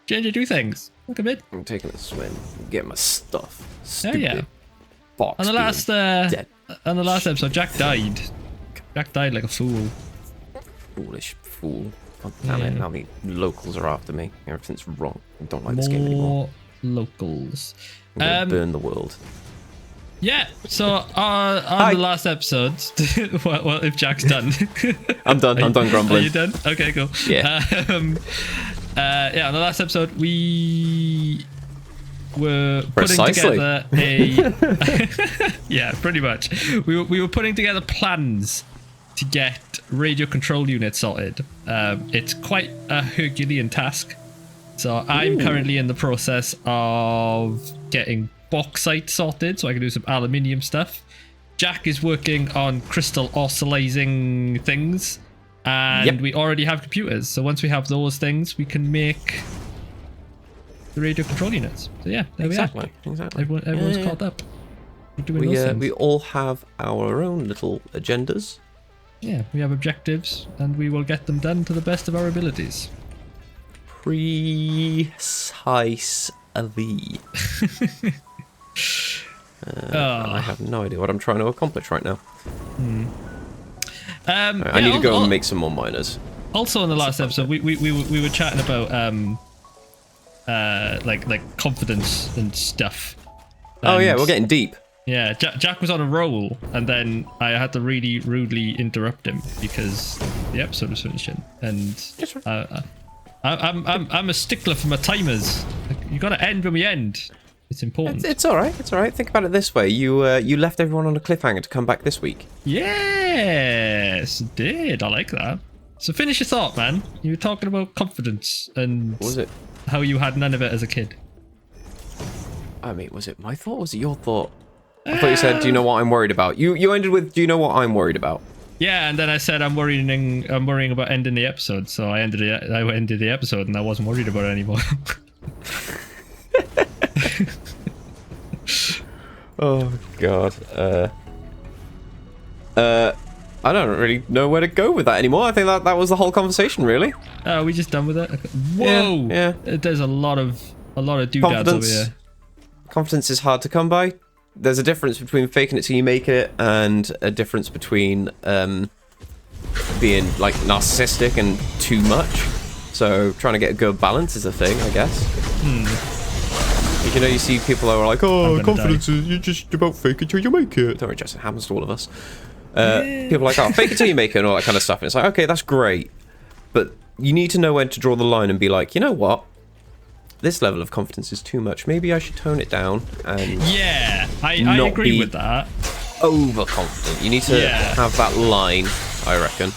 Ginger do things. Look a bit. I'm taking a swim. Get my stuff. Oh Stupid yeah. box. On the last episode, Jack died. Jack died like a fool. Foolish fool. God damn it, now the locals are after me. Everything's wrong. I don't like this game anymore. Locals. I'm gonna burn the world. Yeah, so on the last episode, well, if Jack's done. I'm done, I'm done grumbling. Are you done? Okay, cool. Yeah. Yeah, on the last episode, we were putting together a... yeah, pretty much. We were putting together plans to get radio control units sorted. It's quite a Herculean task. So I'm currently in the process of getting bauxite sorted so I can do some aluminium stuff. Jack is working on crystal oscillating things. And we already have computers. So once we have those things, we can make the radio control units. So yeah, there we are. Exactly. Everyone's caught up. We're doing those things. We all have our own little agendas. Yeah, we have objectives, and we will get them done to the best of our abilities. Precisely. I have no idea what I'm trying to accomplish right now. I need to go and make some more miners. Also, in the last episode, we were chatting about like confidence and stuff. Oh yeah, we're getting deep. Yeah, Jack was on a roll, and then I had to really rudely interrupt him because the episode was finishing. And I'm a stickler for my timers. You got to end when we end. It's important. It's all right. It's all right. Think about it this way: you left everyone on a cliffhanger to come back this week. Yes, did. I like that. So finish your thought, man. You were talking about confidence and What was it? how you had none of it as a kid. I mean, was it my thought or was it your thought? I thought you said, do you know what I'm worried about? You ended with, do you know what I'm worried about? Yeah, and then I said I'm worrying about ending the episode. So I ended the episode, and I wasn't worried about it anymore. Oh God. I don't really know where to go with that anymore. I think that was the whole conversation, really. Are we just done with it? Whoa! Yeah. There's a lot of doodads over here. Confidence is hard to come by. There's a difference between faking it till you make it, and a difference between being like narcissistic and too much. So trying to get a good balance is a thing, I guess. You know, you see people who are like, "Oh, confidence is you're just about fake it till you make it." Don't worry, Jess, it happens to all of us. People are like, "Oh, fake it till you make it," and all that kind of stuff. And it's like, okay, that's great, but you need to know when to draw the line and be like, you know what? This level of confidence is too much. Maybe I should tone it down and I agree with that. Overconfident. You need to have that line, I reckon.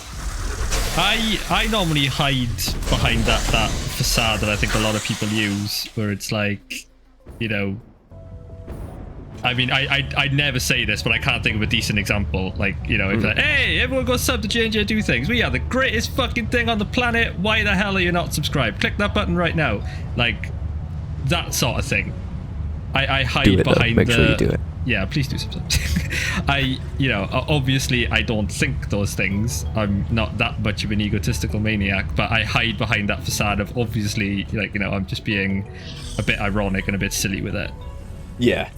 I normally hide behind that facade that I think a lot of people use, where it's like, you know, I mean, I'd never say this, but I can't think of a decent example. Like, you know, if like, hey, everyone go sub to J&J Do Things. We are the greatest fucking thing on the planet. Why the hell are you not subscribed? Click that button right now. Like, that sort of thing. I hide behind Make sure you do it. Yeah, please do subscribe. Obviously I don't think those things. I'm not that much of an egotistical maniac, but I hide behind that facade of obviously, like, you know, I'm just being a bit ironic and a bit silly with it. Yeah.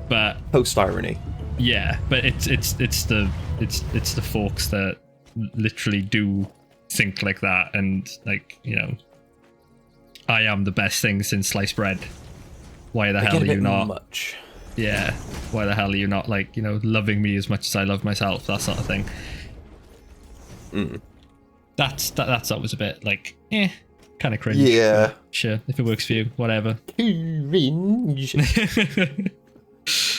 But Post irony. Yeah, but it's the folks that literally do think like that, and like, you know, I am the best thing since sliced bread. Why the hell are you not? Much. Yeah, why the hell are you not, like, you know, loving me as much as I love myself? That sort of thing. That's always a bit like, kind of cringe. Yeah. Sure, if it works for you, whatever. Cringe.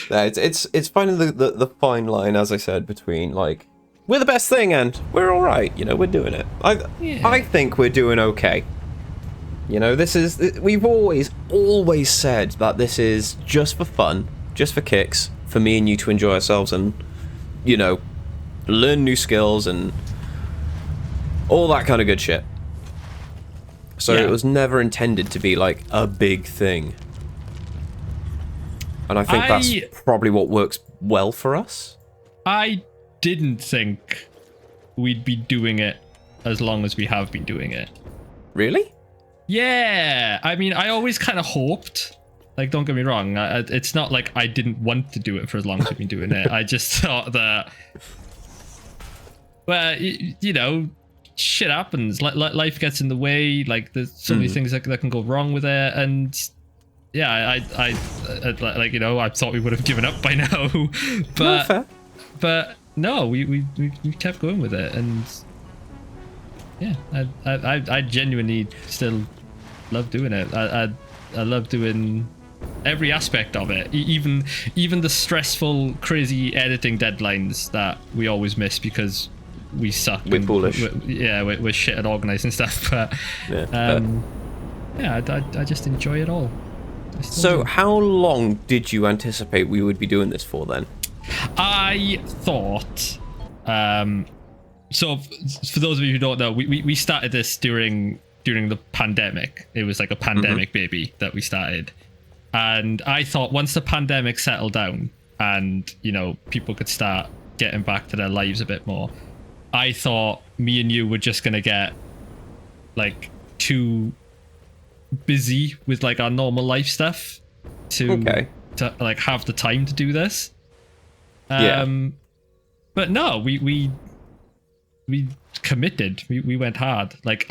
No, it's finding the fine line, as I said, between like, we're the best thing and we're all right. You know, we're doing it. I think we're doing okay. You know, we've always said that this is just for fun, just for kicks, for me and you to enjoy ourselves and, you know, learn new skills and all that kind of good shit. So it was never intended to be like a big thing. And I think that's probably what works well for us. I didn't think we'd be doing it as long as we have been doing it. Really? Yeah, I mean, I always kind of hoped. Like, don't get me wrong. It's not like I didn't want to do it for as long as we've been doing it. I just thought that, well, you know, shit happens. Life gets in the way. Like, there's so many things that can go wrong with it. And yeah, I like, you know, I thought we would have given up by now. But no, we kept going with it. And yeah, I genuinely still love doing it. I love doing every aspect of it, even the stressful, crazy editing deadlines that we always miss because we suck. We're foolish. We're shit at organising stuff. But I just enjoy it all. So how long did you anticipate we would be doing this for then? I thought, so for those of you who don't know, we started this during the pandemic. It was like a pandemic baby that we started. And I thought once the pandemic settled down and, you know, people could start getting back to their lives a bit more, I thought me and you were just going to get like too busy with like our normal life stuff to like have the time to do this. But no, we committed. We went hard. Like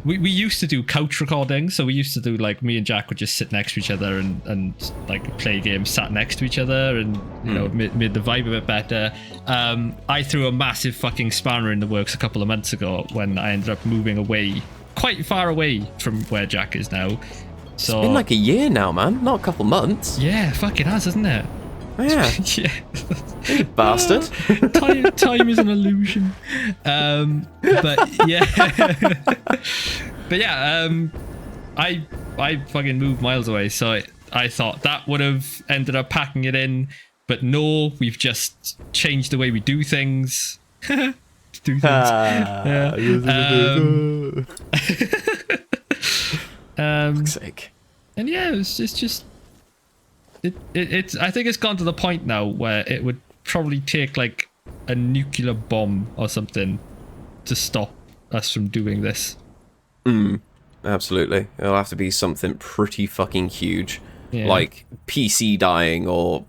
we used to do couch recording, so we used to do like me and Jack would just sit next to each other and like play games sat next to each other, and you know made the vibe a bit better. I threw a massive fucking spanner in the works a couple of months ago when I ended up moving away, quite far away from where Jack is now. So it's been like a year now, man. Not a couple months. Yeah, fuck it has, isn't it? Yeah. Yeah. You bastard. Time is an illusion. But yeah. But yeah, I fucking moved miles away, so I thought that would have ended up packing it in, but no, we've just changed the way we do things. Yeah. Fuck's sake. And yeah, it's just it's I think it's gone to the point now where it would probably take like a nuclear bomb or something to stop us from doing this. Absolutely. It'll have to be something pretty fucking huge. Yeah. Like PC dying or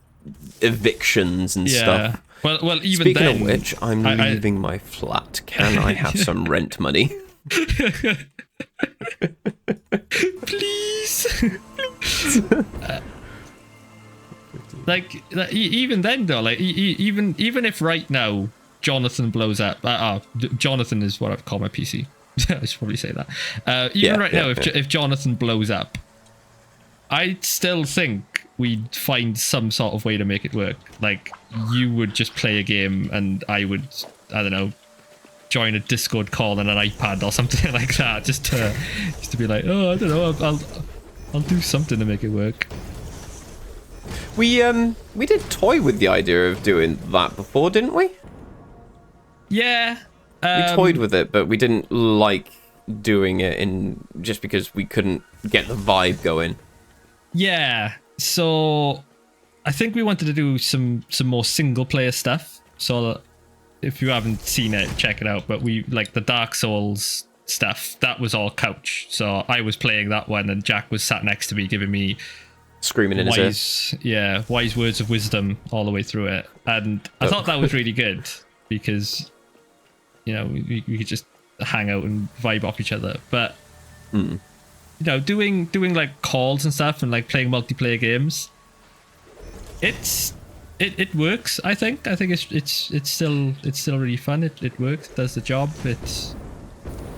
evictions and stuff. Well, even Speaking then, of which, I'm leaving my flat. Can I have some rent money? Please. Like even then though, like even if right now Jonathan blows up, Jonathan is what I've called my PC. I should probably say that. If Jonathan blows up, I still think we'd find some sort of way to make it work. Like you would just play a game and I would, I don't know, join a Discord call on an iPad or something like that, just to be like, oh, I don't know, I'll do something to make it work. We did toy with the idea of doing that before, didn't we? Yeah. We toyed with it, but we didn't like doing it just because we couldn't get the vibe going. Yeah. So I think we wanted to do some more single player stuff. So if you haven't seen it, check it out. But we like the Dark Souls stuff. That was all couch. So I was playing that one, and Jack was sat next to me, giving me screaming in his ear. Wise words of wisdom all the way through it. And I thought that was really good because, you know, we could just hang out and vibe off each other. But you know, doing like calls and stuff and like playing multiplayer games, it works. I think it's still really fun. It works. It does the job.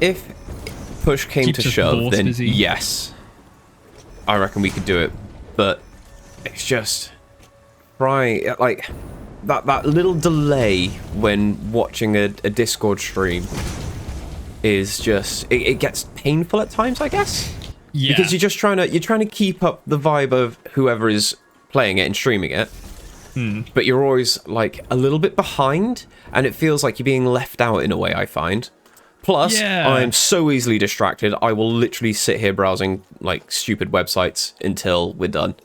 If push came to shove, then busy. Yes, I reckon we could do it. But it's just like that little delay when watching a Discord stream is just it gets painful at times, I guess. Yeah. Because you're trying to keep up the vibe of whoever is playing it and streaming it. But you're always like a little bit behind, and it feels like you're being left out in a way, I find. Plus, I am so easily distracted, I will literally sit here browsing like stupid websites until we're done.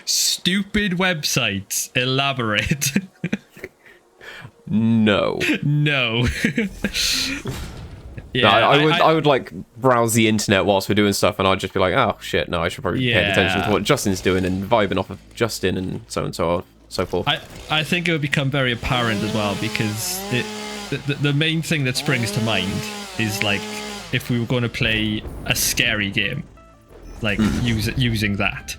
Stupid websites. Elaborate. No. Yeah, no, I would like browse the internet whilst we're doing stuff, and I'd just be like, oh shit, no, I should probably pay attention to what Justin's doing and vibing off of Justin and so on, so forth. I think it would become very apparent as well, because the main thing that springs to mind is like if we were going to play a scary game, like using that.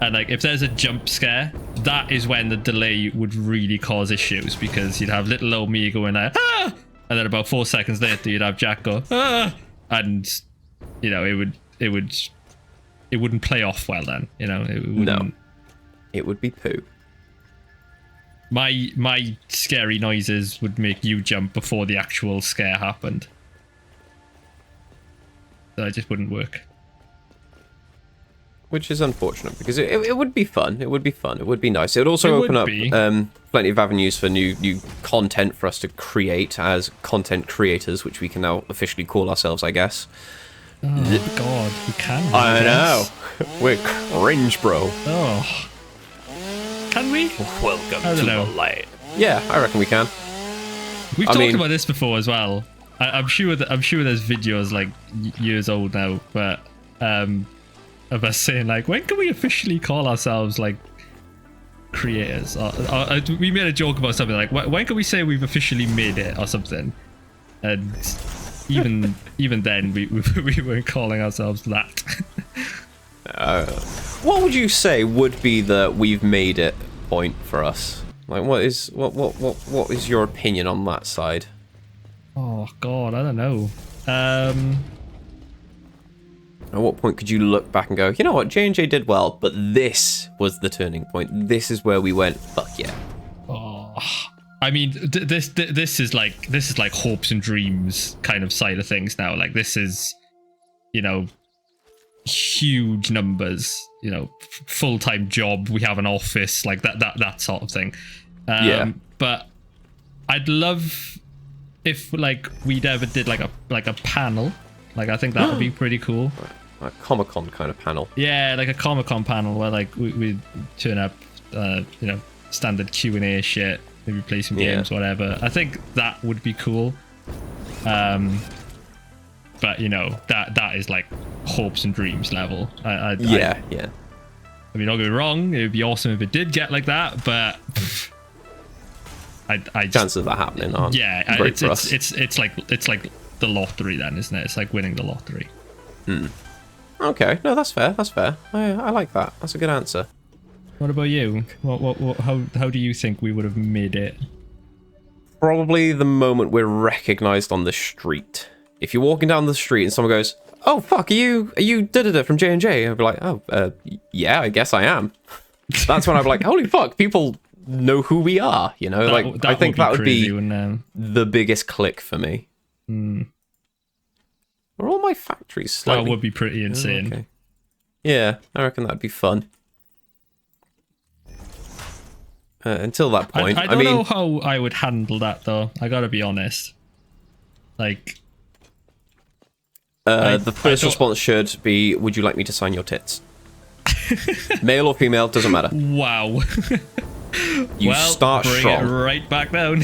And like if there's a jump scare, that is when the delay would really cause issues, because you'd have little old me going like, ah! And then about 4 seconds later you'd have Jack go, ah! And you know, it wouldn't play off well then, you know. It would be poo. My scary noises would make you jump before the actual scare happened. So it just wouldn't work. Which is unfortunate, because it would be fun. It would be fun. It would be nice. It would also open up plenty of avenues for new content for us to create as content creators, which we can now officially call ourselves, I guess. Oh, God, we can. I know. We're cringe, bro. Oh. Can we? Welcome to the light. Yeah, I reckon we can. We've talked about this before as well. I'm sure there's videos like years old now, but of us saying like, when can we officially call ourselves like creators? Or we made a joke about something like, when can we say we've officially made it or something? And even then we weren't calling ourselves that. What would you say would be the we've made it point for us? Like, what is your opinion on that side? Oh God, I don't know. At what point could you look back and go, you know what, J&J did well, but this was the turning point. This is where we went, fuck yeah. Oh, I mean, this is like hopes and dreams kind of side of things now. Like this is, you know, huge numbers, you know, full-time job, we have an office, like that sort of thing. Yeah. But I'd love if like we'd ever did like a panel. Like I think that would be pretty cool. Like a Comic-Con kind of panel. Yeah, like a Comic-Con panel where like we'd turn up, you know, standard Q&A shit, maybe play some games, whatever. I think that would be cool. But you know, that is like hopes and dreams level. I mean, don't get me wrong, it would be awesome if it did get like that, but chances of that happening aren't great for us. It's like the lottery then, isn't it? It's like winning the lottery. Okay, no, that's fair. That's fair. I like that. That's a good answer. What about you? How do you think we would have made it? Probably the moment we're recognized on the street. If you're walking down the street and someone goes, "Oh fuck, are you da-da-da from J&J?" I'd be like, "Oh, yeah, I guess I am." That's when I'm like, "Holy fuck, people know who we are." You know, I think that would be the biggest click for me. Are all my factories slightly... That would be pretty insane. Okay. Yeah, I reckon that'd be fun. Until that point, I don't know how I would handle that though. I gotta be honest. Like, the first response should be, "Would you like me to sign your tits?" Male or female, doesn't matter. Wow. You start bring strong. It right back down.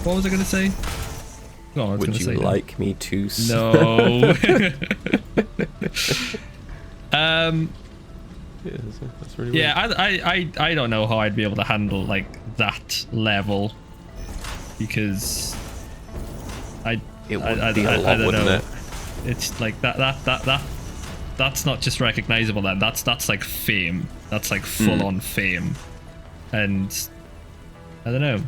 What was I gonna say? Oh, Would you like me to? No. That's really weird. I don't know how I'd be able to handle like that level, because it would be a lot, wouldn't it? It's like that's not just recognizable then. That's like fame. That's like full on fame, and I don't know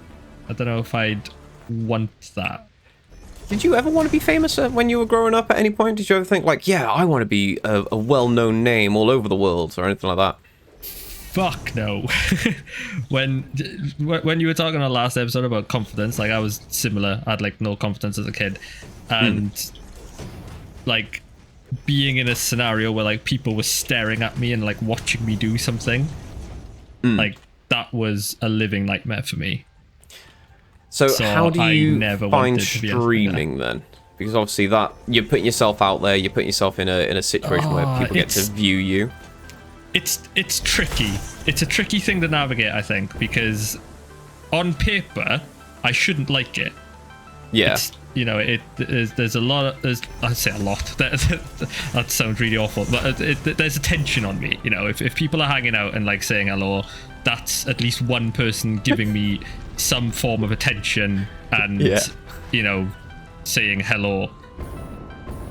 if I'd want that. Did you ever want to be famous when you were growing up at any point? Did you ever think like, yeah, I want to be a well-known name all over the world or anything like that? Fuck no. when you were talking on the last episode about confidence, like I was similar. I had like no confidence as a kid, and like being in a scenario where like people were staring at me and like watching me do something, like that was a living nightmare for me. So how do you find streaming then? Because obviously that you're putting yourself out there, you're putting yourself in a situation where people get to view you. It's tricky. It's a tricky thing to navigate, I think, because on paper I shouldn't like it. Yeah. It's, you know, there's a lot of, I'd say a lot. That sounds really awful, but there's a tension on me. You know, if people are hanging out and like saying hello, that's at least one person giving me some form of attention and you know, saying hello.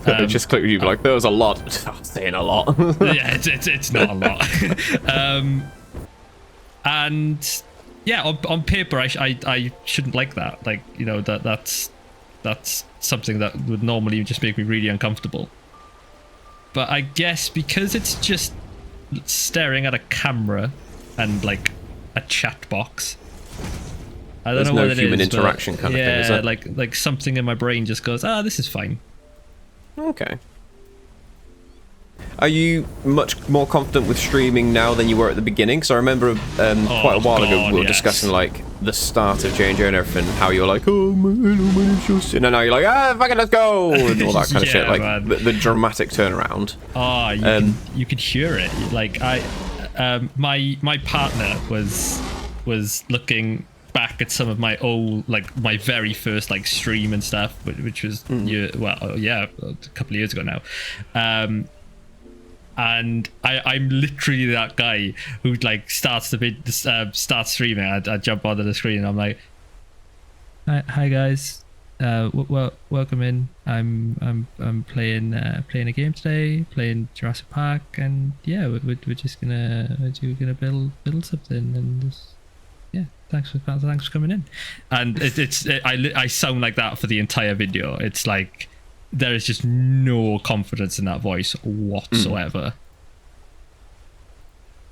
It just clicked with you, like, there was a lot. I'm saying a lot. Yeah, it's not a lot. And yeah, on paper, I shouldn't like that. Like, you know, that's something that would normally just make me really uncomfortable. But I guess because it's just staring at a camera and like a chat box, I don't know what it is. There's no human interaction kind of thing, is it? like something in my brain just goes, this is fine. Okay. Are you much more confident with streaming now than you were at the beginning? Because I remember quite a while ago we were discussing like the start of J&J and everything, how you were like, oh, my name's Justin, and now you're like, fucking let's go, and all that kind of shit, like the dramatic turnaround. You could hear it. Like my partner was looking back at some of my old, like my very first like stream and stuff, which was a couple of years ago now. And I'm literally that guy who like starts streaming. I jump onto the screen and I'm like, "Hi guys, welcome in. I'm playing a game today, playing Jurassic Park, and yeah, we're just gonna build something, and just, yeah, thanks for coming in." And I sound like that for the entire video. It's like, there is just no confidence in that voice whatsoever.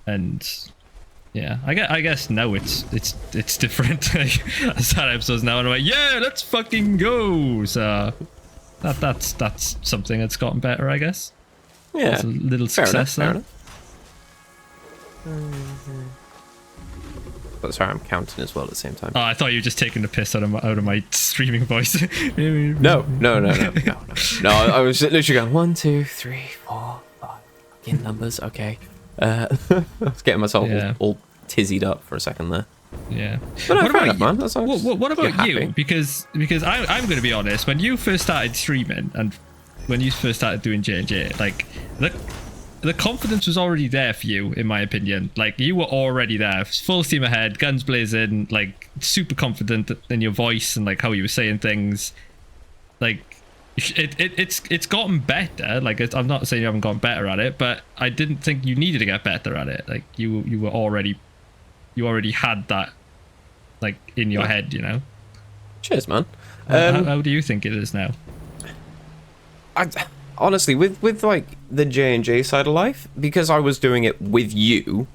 And yeah, I guess now it's different. I start episodes now and I'm like, yeah, let's fucking go. So that's something that's gotten better, I guess. Yeah, it's a little success there. But sorry, I'm counting as well at the same time. Oh, I thought you were just taking the piss out of my streaming voice. No. I was literally going 1, 2, 3, 4, 5. Fucking numbers, okay. I was getting myself all tizzied up for a second there. Yeah. But no, fair enough, man. That's what about you? Because I'm going to be honest. When you first started streaming and when you first started doing J&J, like the confidence was already there for you, in my opinion. Like, you were already there, full steam ahead, guns blazing, like super confident in your voice and like how you were saying things. Like, it's gotten better. Like, I'm not saying you haven't gotten better at it, but I didn't think you needed to get better at it. Like, you already had that like in your head, you know. Cheers, man. How do you think it is now? Honestly, with like the J&J side of life, because I was doing it with you,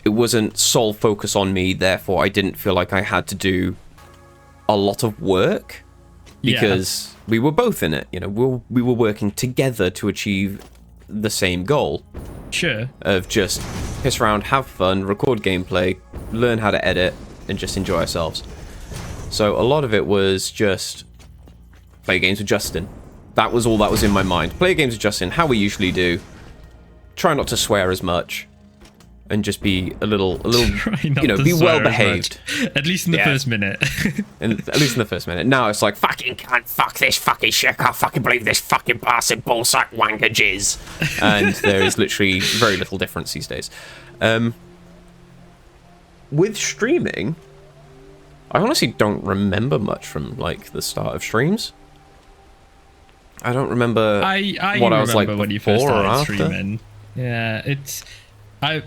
it wasn't sole focus on me, therefore I didn't feel like I had to do a lot of work, because we were both in it, you know. We were working together to achieve the same goal. Sure. Of just piss around, have fun, record gameplay, learn how to edit, and just enjoy ourselves. So a lot of it was just play games with Justin. That was all that was in my mind. Play games with Justin, how we usually do. Try not to swear as much. And just be a little you know, be well behaved. At least in the first minute. At least in the first minute. Now it's like, fucking cunt, fuck this fucking shit, I can't fucking believe this fucking bastard ballsack wanker jizz. And there is literally very little difference these days. With streaming, I honestly don't remember much from like the start of streams. I don't remember what I was like when you first started streaming. Yeah, it's I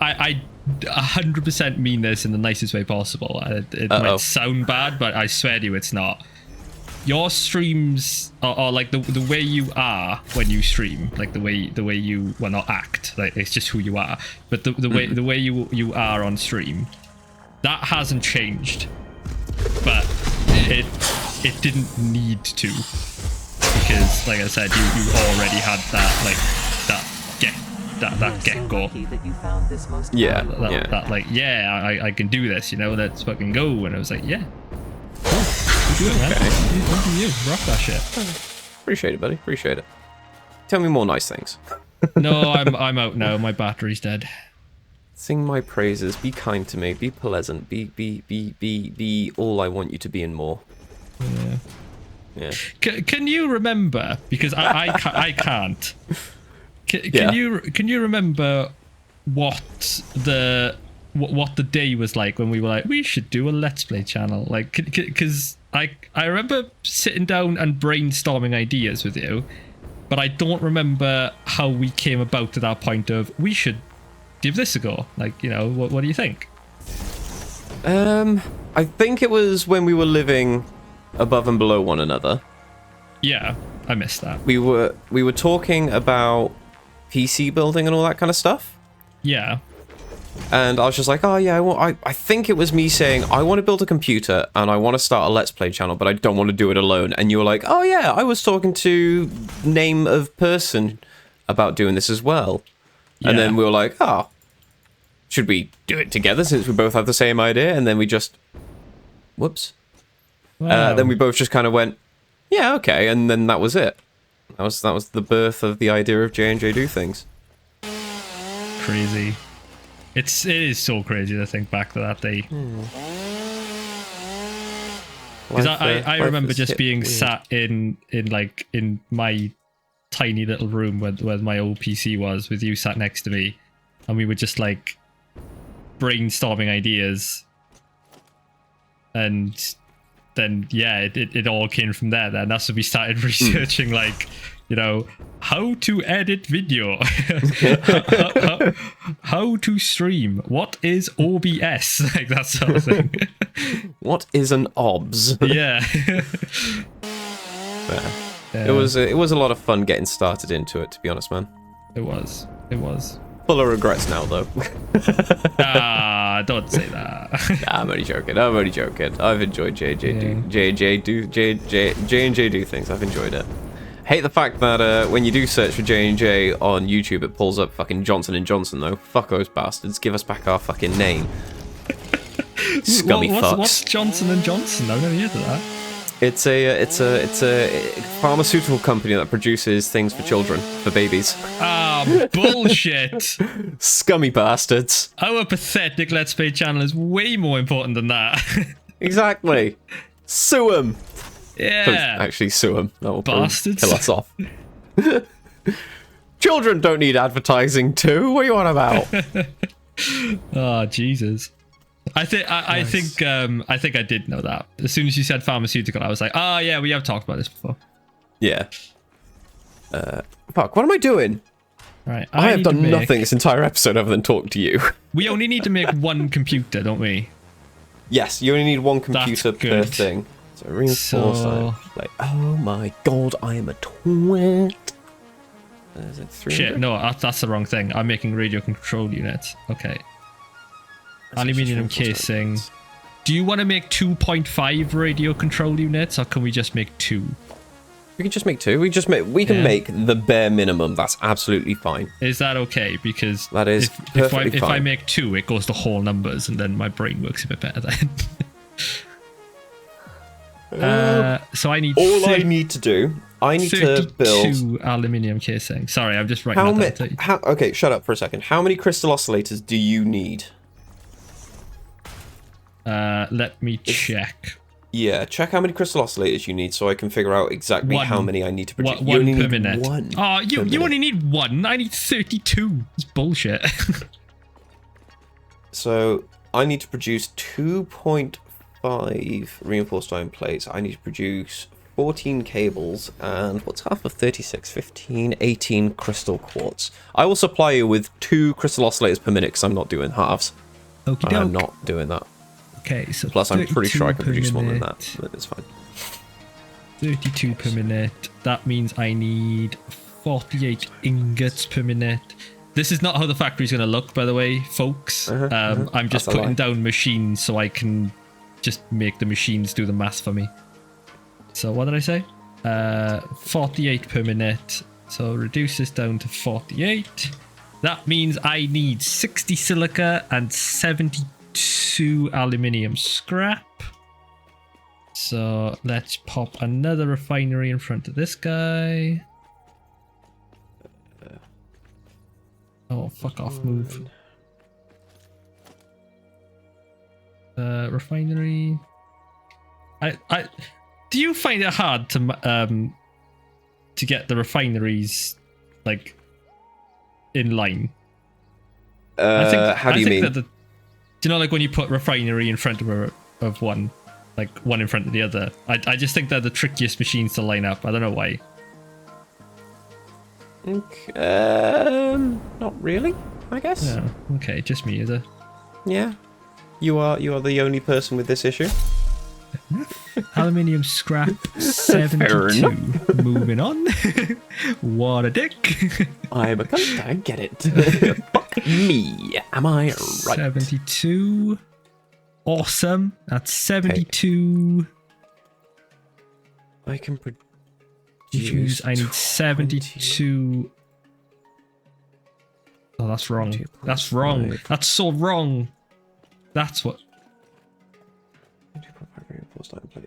100% mean this in the nicest way possible. It might sound bad, but I swear to you, it's not. Your streams are like the way you are when you stream, like the way you not act, like it's just who you are. But the way you are on stream, that hasn't changed. But it didn't need to. Because, like I said, you already had that, like, that get-go. I can do this, you know, let's fucking go. And I was like, yeah. Cool. You do it, man. Okay. You rock that shit. Appreciate it, buddy. Appreciate it. Tell me more nice things. No, I'm out now. My battery's dead. Sing my praises. Be kind to me. Be pleasant. Be all I want you to be and more. Yeah. Yeah. Can you remember? Because I can't. Can you remember what the day was like when we were like, we should do a Let's Play channel? Like, because I remember sitting down and brainstorming ideas with you, but I don't remember how we came about to that point of we should give this a go. Like, you know, what do you think? I think it was when we were living above and below one another. Yeah, I missed that. We were talking about PC building and all that kind of stuff. Yeah. And I was just like, oh yeah, I think it was me saying, I want to build a computer and I want to start a Let's Play channel, but I don't want to do it alone. And you were like, oh yeah, I was talking to name of person about doing this as well. Yeah. And then we were like, oh, should we do it together since we both had the same idea? And then we just, whoops. Wow. Then we both just kind of went, yeah, okay. And then that was it. That was the birth of the idea of J&J Do Things. Crazy. It is so crazy to think back to that day. Because I remember just being weird. Sat in my tiny little room where my old PC was, with you sat next to me, and we were just like brainstorming ideas, and then yeah, it all came from there. Then that's when we started researching like, you know, how to edit video, how to stream, what is OBS, like that sort of thing. What is an OBS? Yeah. It was a lot of fun getting started into it, to be honest, man. It was. Full of regrets now, though. Don't say that. Nah, I'm only joking. I've enjoyed J&J Do Things. I've enjoyed it. Hate the fact that when you do search for J&J on YouTube, it pulls up fucking Johnson & Johnson, though. Fuck those bastards. Give us back our fucking name. Scummy fucks. What's Johnson & Johnson? I've never heard of that. It's a pharmaceutical company that produces things for children, for babies. Ah, bullshit. Scummy bastards. Our pathetic Let's Play channel is way more important than that. Exactly. Sue them. Yeah. Actually, sue them. That will bastards. Kill us off. Children don't need advertising too. What are you on about? Oh, Jesus. I think I did know that. As soon as you said pharmaceutical, I was like, oh yeah, we have talked about this before. Yeah. Fuck, what am I doing? Right. I have done nothing this entire episode other than talk to you. We only need to make one computer, don't we? Yes, you only need one computer per thing. So reinforced. Like, oh my god, I am a twit. Shit, no, that's the wrong thing. I'm making radio control units. Okay. Aluminium casing. Do you want to make 2.5 radio control units, or can we just make 2? We can just make 2. We can make the bare minimum. That's absolutely fine. Is that okay? Because that is perfectly fine. If I make 2, it goes to whole numbers, and then my brain works a bit better then. So I need I need to do. I need to build 2 aluminium casing. Sorry, I'm just writing that down. Okay, shut up for a second. How many crystal oscillators do you need? Let me check. Yeah, check how many crystal oscillators you need so I can figure out exactly how many I need to produce. One per minute. Oh, you only need 1. I need 32. It's bullshit. So I need to produce 2.5 reinforced iron plates. I need to produce 14 cables, and what's half of 36? 15, 18 crystal quartz. I will supply you with 2 crystal oscillators per minute because I'm not doing halves. Okie doke. I'm not doing that. Okay, so plus I'm pretty sure I can produce more than that, but it's fine. 32 per minute. That means I need 48 ingots per minute. This is not how the factory's going to look, by the way, folks. I'm just putting down machines so I can just make the machines do the math for me. So what did I say? 48 per minute. So reduce this down to 48. That means I need 60 silica and 72 aluminium scrap. So let's pop another refinery in front of this guy. Oh, fuck off, move. Refinery. Do you find it hard to get the refineries like in line? How do you mean? Do you know, like when you put refinery in front of one, like one in front of the other? I just think they're the trickiest machines to line up. I don't know why. Not really, I guess. Yeah. Okay, just me, is it? Yeah. You are the only person with this issue. Aluminium scrap 72. Moving on. What a dick. I'm a cunt, I get it. Fuck me. Am I right? 72. Awesome. That's 72. I can produce. I need 72. Oh, that's wrong. That's wrong. That's so wrong. That's what.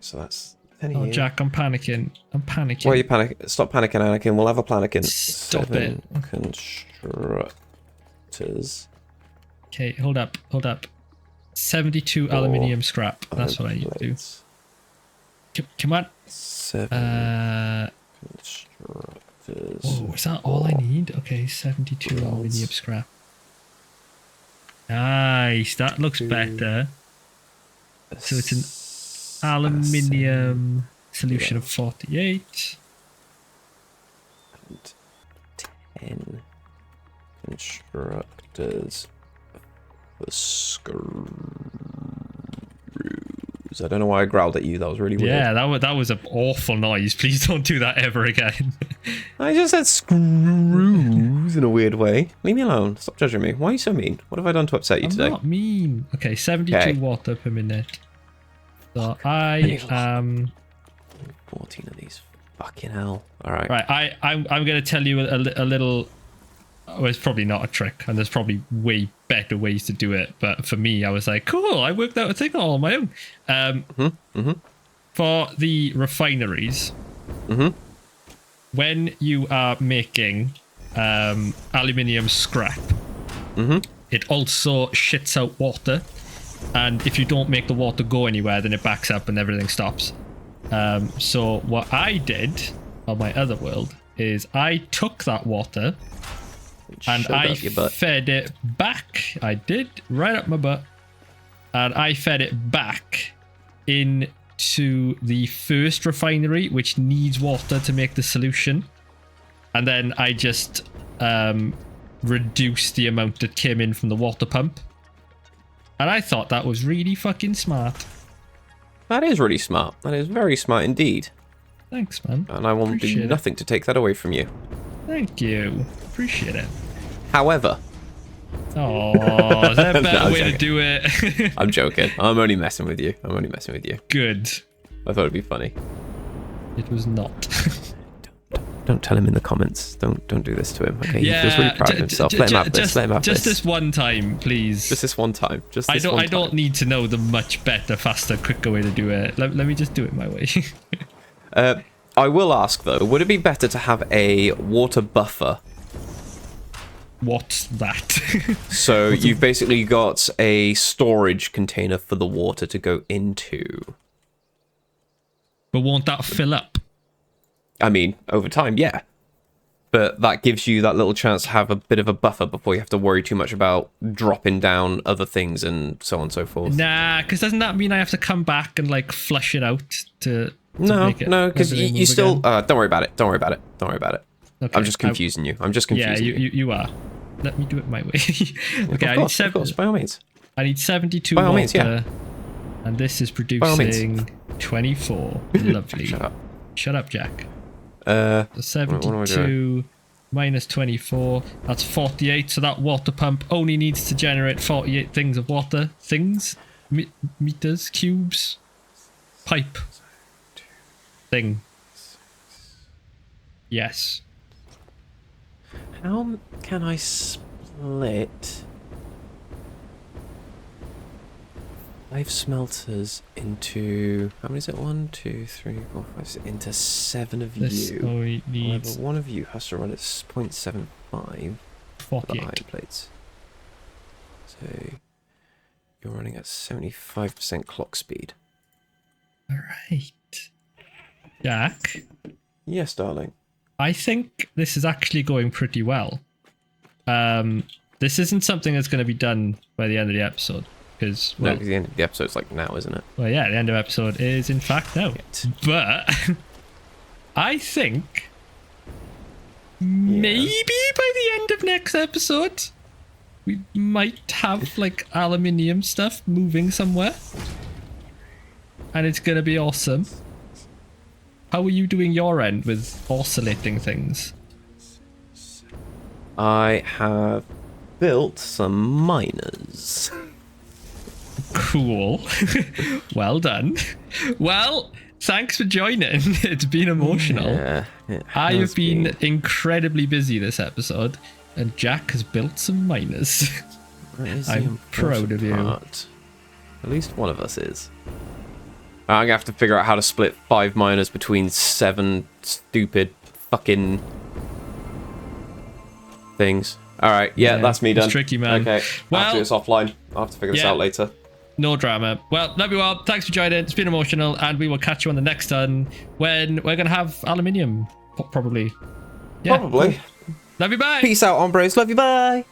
So that's. Oh, Jack, I'm panicking. I'm panicking. Why are you panicking? Stop panicking, Anakin. We'll have a panicking. Stop it. Constructors. Okay, hold up. 72 aluminium scrap. That's what I need to do. Come on. 7 constructors. Oh, is that all I need? Okay, 72 aluminium scrap. Nice. That looks better. So it's an aluminium solution of 48. And 10 constructors for screws. I don't know why I growled at you. That was really weird. Yeah, that was an awful noise. Please don't do that ever again. I just said screws in a weird way. Leave me alone. Stop judging me. Why are you so mean? What have I done to upset you today? I'm not mean. Okay, 72 water per minute. So I am 14 of these. Fucking hell. All right. Right. I'm going to tell you a little. Well, it's probably not a trick, and there's probably way better ways to do it. But for me, I was like, cool. I worked out a thing all on my own. For the refineries, when you are making aluminium scrap, it also shits out water. And if you don't make the water go anywhere, then it backs up and everything stops. So what I did on my other world is I took that water and I fed it back. I did, right up my butt. And I fed it back into the first refinery, which needs water to make the solution. And then I just reduced the amount that came in from the water pump. And I thought that was really fucking smart. That is really smart. That is very smart indeed. Thanks, man. And I will do nothing to take that away from you. Thank you. Appreciate it. However. Oh, is there a better way to do it? I'm joking. I'm only messing with you. Good. I thought it'd be funny. It was not. Don't tell him in the comments. Don't do this to him. Okay, he feels really proud of himself. Let him have this. Let him have this. Just this one time, please. Just this one time. I don't need to know the much better, faster, quicker way to do it. Let me just do it my way. I will ask though, would it be better to have a water buffer? What's that? So you've basically got a storage container for the water to go into. But won't that fill up? I mean, over time, yeah. But that gives you that little chance to have a bit of a buffer before you have to worry too much about dropping down other things and so on and so forth. Nah, because doesn't that mean I have to come back and like flush it out to no, because you still... don't worry about it. Don't worry about it. Okay, I'm just confusing you. Yeah, you are. Let me do it my way. Okay, of course, by all means. I need 72 by all water, means, yeah. And this is producing 24. Lovely. Shut up, Jack. 72 minus 24, that's 48. So that water pump only needs to generate 48 things of water. Meters, cubes, pipe, thing. Yes. How can I split 5 smelters into, how many is it? 1, 2, 3, 4, 5, 6, into 7 of you. However, one of you has to run at 0.75 48 iron plates. So You're running at 75% clock speed. All right. Jack? Yes, darling. I think this is actually going pretty well. This isn't something that's going to be done by the end of the episode. Because, well, no, the end of the episode's like now, isn't it? Well, yeah, the end of the episode is in fact now. But I think maybe by the end of next episode, we might have like aluminium stuff moving somewhere. And it's going to be awesome. How are you doing your end with oscillating things? I have built some miners. Cool. Well done. Well, thanks for joining. It's been emotional. Yeah, I have been incredibly busy this episode, and Jack has built some miners. I'm proud of you. At least one of us is. I'm gonna have to figure out how to split 5 miners between 7 stupid fucking things. Alright, yeah, that's me done. It's tricky, man. Okay, well, I'll have to do this offline. I'll have to figure this out later. No drama. Well, love you all. Thanks for joining. It's been emotional, and we will catch you on the next one when we're going to have aluminium, probably. Yeah, Probably. Cool. Love you, bye. Peace out, hombres. Love you, bye.